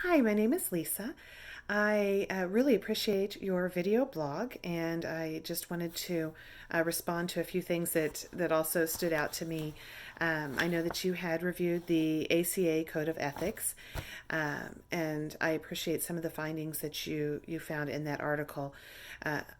Hi, my name is Lisa. I really appreciate your video blog, and I just wanted to respond to a few things that also stood out to me. I know that you had reviewed the ACA Code of Ethics, and I appreciate some of the findings that you found in that article.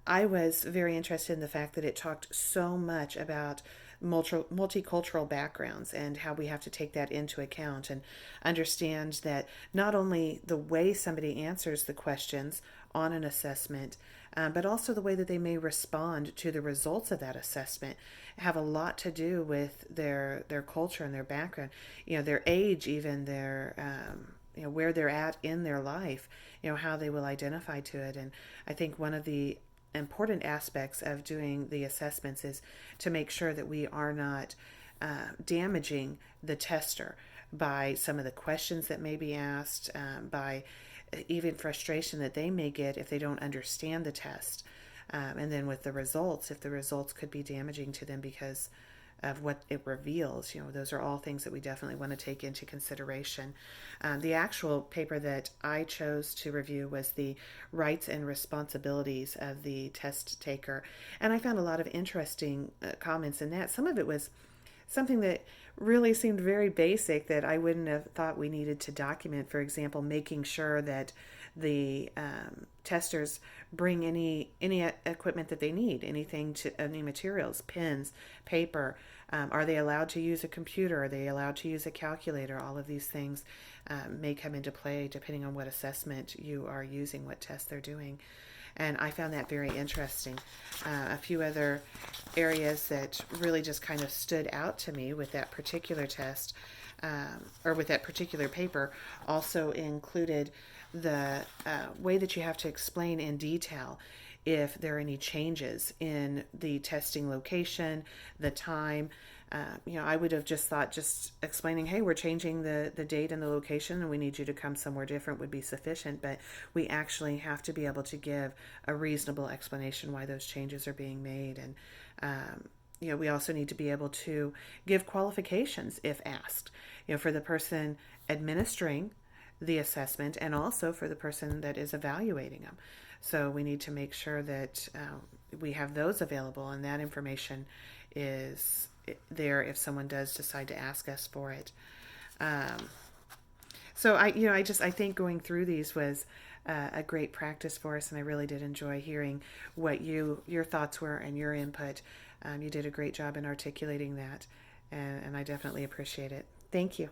I was very interested in the fact that it talked so much about multicultural backgrounds and how we have to take that into account and understand that not only the way somebody answers the questions on an assessment, but also the way that they may respond to the results of that assessment have a lot to do with their culture and their background, their age, even their where they're at in their life, how they will identify to it. And I think one of the important aspects of doing the assessments is to make sure that we are not damaging the tester by some of the questions that may be asked, by even frustration that they may get if they don't understand the test. And then with the results, if the results could be damaging to them because of what it reveals. Those are all things that we definitely want to take into consideration. The actual paper that I chose to review was the rights and responsibilities of the test taker. And I found a lot of interesting comments in that. Some of it was something that really seemed very basic that I wouldn't have thought we needed to document. For example, making sure that the testers bring any equipment that they need, anything to any materials, pens, paper. Are they allowed to use a computer? Are they allowed to use a calculator? All of these things may come into play depending on what assessment you are using, what test they're doing. And I found that very interesting. A few other areas that really just kind of stood out to me with that particular test, or with that particular paper, also included the way that you have to explain in detail if there are any changes in the testing location, the time. I would have just thought just explaining, hey, we're changing the date and the location and we need you to come somewhere different would be sufficient. But we actually have to be able to give a reasonable explanation why those changes are being made. And, we also need to be able to give qualifications if asked, for the person administering the assessment and also for the person that is evaluating them. So we need to make sure that we have those available and that information is there if someone does decide to ask us for it. Um, so I think going through these was a great practice for us, and I really did enjoy hearing what your thoughts were and your input. You did a great job in articulating that, and I definitely appreciate it. Thank you.